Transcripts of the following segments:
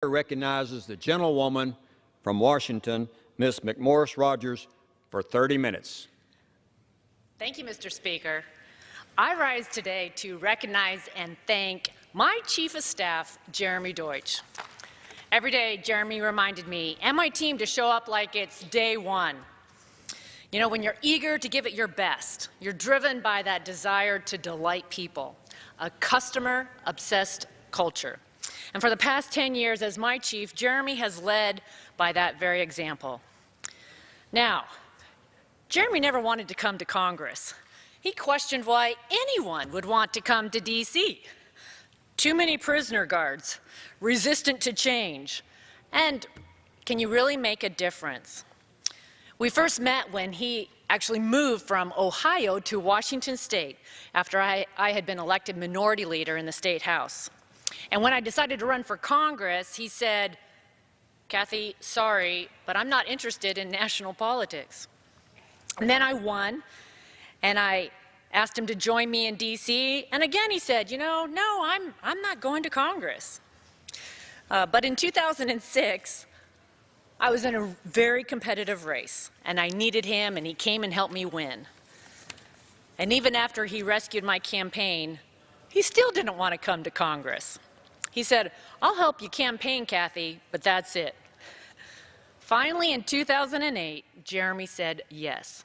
Recognizes the gentlewoman from Washington, Ms. McMorris Rodgers, for 30 minutes. Thank you, Mr. Speaker. I rise today to recognize and thank my Chief of Staff, Jeremy Deutsch. Every day, Jeremy reminded me and my team to show up like it's day one. You know, when you're eager to give it your best, you're driven by that desire to delight people, a customer-obsessed culture. And for the past 10 years as my chief, Jeremy has led by that very example. Now, Jeremy never wanted to come to Congress. He questioned why anyone would want to come to D.C. Too many prisoner guards, resistant to change, and can you really make a difference? We first met when he actually moved from Ohio to Washington State after I had been elected minority leader in the State House. And when I decided to run for Congress, he said, "Cathy, sorry, but I'm not interested in national politics." And then I won, and I asked him to join me in D.C., and again he said, no, I'm not going to Congress. But in 2006, I was in a very competitive race, and I needed him, and he came and helped me win. And even after he rescued my campaign, he still didn't want to come to Congress. He said, "I'll help you campaign, Cathy, but that's it." Finally, in 2008, Jeremy said yes.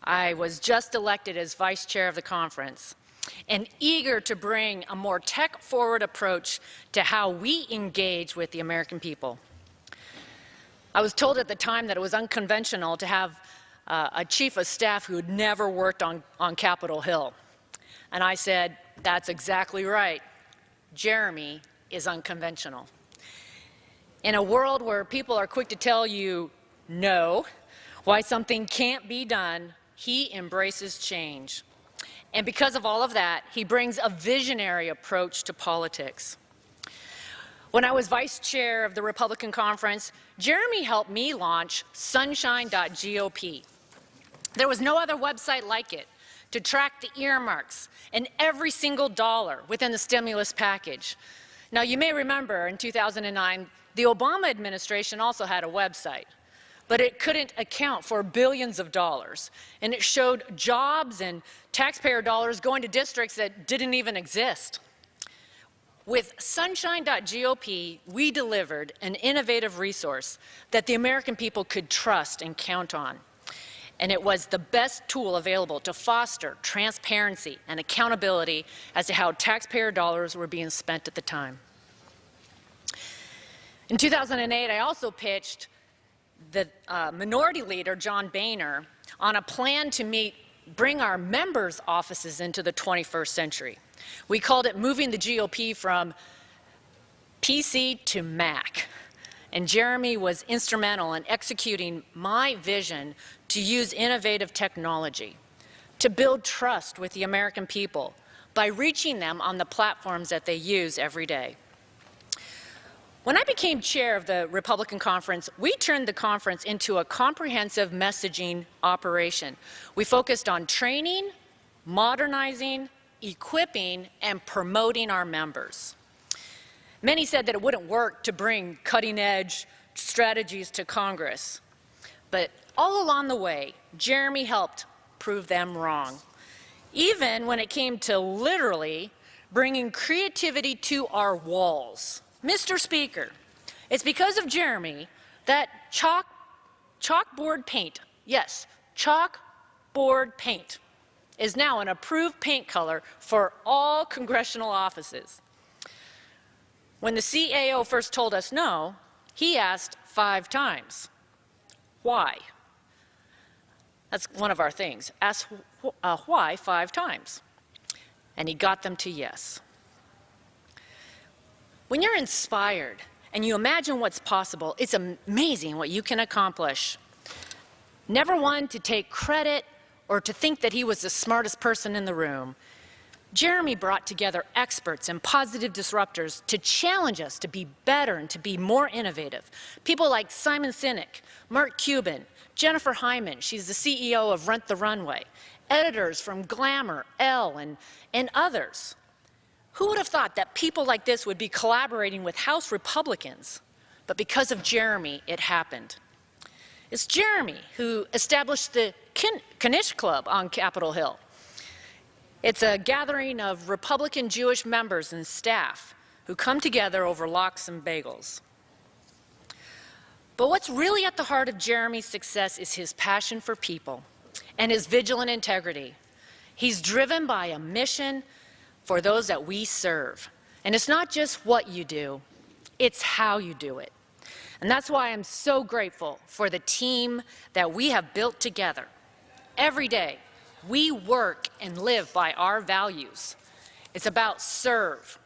I was just elected as vice chair of the conference and eager to bring a more tech-forward approach to how we engage with the American people. I was told at the time that it was unconventional to have a chief of staff who had never worked on Capitol Hill. And I said, that's exactly right. Jeremy is unconventional. In a world where people are quick to tell you no, why something can't be done, he embraces change. And because of all of that, he brings a visionary approach to politics. When I was vice chair of the Republican conference, Jeremy helped me launch sunshine.gop. There was no other website like it to track the earmarks and every single dollar within the stimulus package. Now, you may remember in 2009, the Obama administration also had a website, but it couldn't account for billions of dollars, and it showed jobs and taxpayer dollars going to districts that didn't even exist. With sunshine.gop, we delivered an innovative resource that the American people could trust and count on. And it was the best tool available to foster transparency and accountability as to how taxpayer dollars were being spent at the time. In 2008, I also pitched the minority leader, John Boehner, on a plan to bring our members' offices into the 21st century. We called it Moving the GOP from PC to Mac. And Jeremy was instrumental in executing my vision to use innovative technology to build trust with the American people by reaching them on the platforms that they use every day. When I became chair of the Republican conference, we turned the conference into a comprehensive messaging operation. We focused on training, modernizing, equipping, and promoting our members. Many said that it wouldn't work to bring cutting-edge strategies to Congress. But all along the way, Jeremy helped prove them wrong. Even when it came to literally bringing creativity to our walls. Mr. Speaker, it's because of Jeremy that chalkboard paint, yes, chalkboard paint, is now an approved paint color for all congressional offices. When the CAO first told us no, he asked 5 times. Why? That's one of our things. Ask why 5 times. And he got them to yes. When you're inspired and you imagine what's possible, it's amazing what you can accomplish. Never one to take credit or to think that he was the smartest person in the room. Jeremy brought together experts and positive disruptors to challenge us to be better and to be more innovative. People like Simon Sinek, Mark Cuban, Jennifer Hyman, she's the CEO of Rent the Runway, editors from Glamour, Elle, and others. Who would have thought that people like this would be collaborating with House Republicans? But because of Jeremy, it happened. It's Jeremy who established the Knish Club on Capitol Hill. It's a gathering of Republican Jewish members and staff who come together over lox and bagels. But what's really at the heart of Jeremy's success is his passion for people and his vigilant integrity. He's driven by a mission for those that we serve. And it's not just what you do, it's how you do it. And that's why I'm so grateful for the team that we have built together. Every day, we work and live by our values. It's about serve,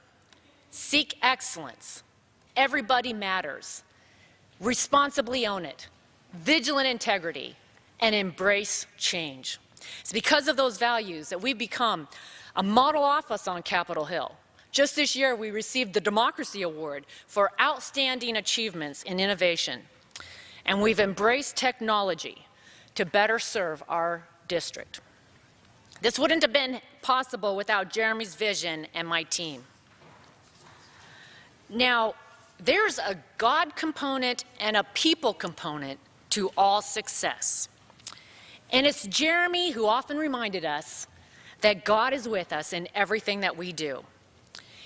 seek excellence, everybody matters, responsibly own it, vigilant integrity, and embrace change. It's because of those values that we've become a model office on Capitol Hill. Just this year, we received the Democracy Award for outstanding achievements in innovation. And we've embraced technology to better serve our district. This wouldn't have been possible without Jeremy's vision and my team. Now, there's a God component and a people component to all success. And it's Jeremy who often reminded us that God is with us in everything that we do.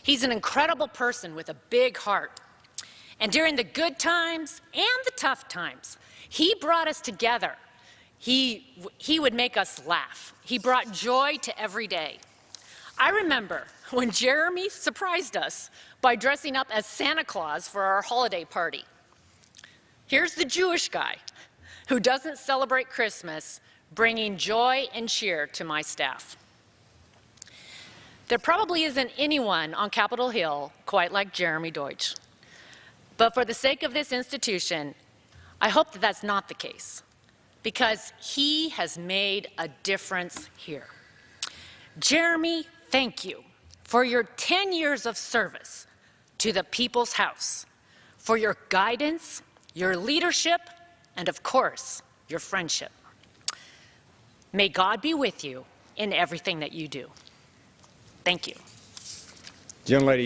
He's an incredible person with a big heart. And during the good times and the tough times, he brought us together. He would make us laugh. He brought joy to every day. I remember when Jeremy surprised us by dressing up as Santa Claus for our holiday party. Here's the Jewish guy who doesn't celebrate Christmas, bringing joy and cheer to my staff. There probably isn't anyone on Capitol Hill quite like Jeremy Deutsch. But for the sake of this institution, I hope that that's not the case, because he has made a difference here. Jeremy, thank you for your 10 years of service to the People's House, for your guidance, your leadership, and of course, your friendship. May God be with you in everything that you do. Thank you. Gentlelady,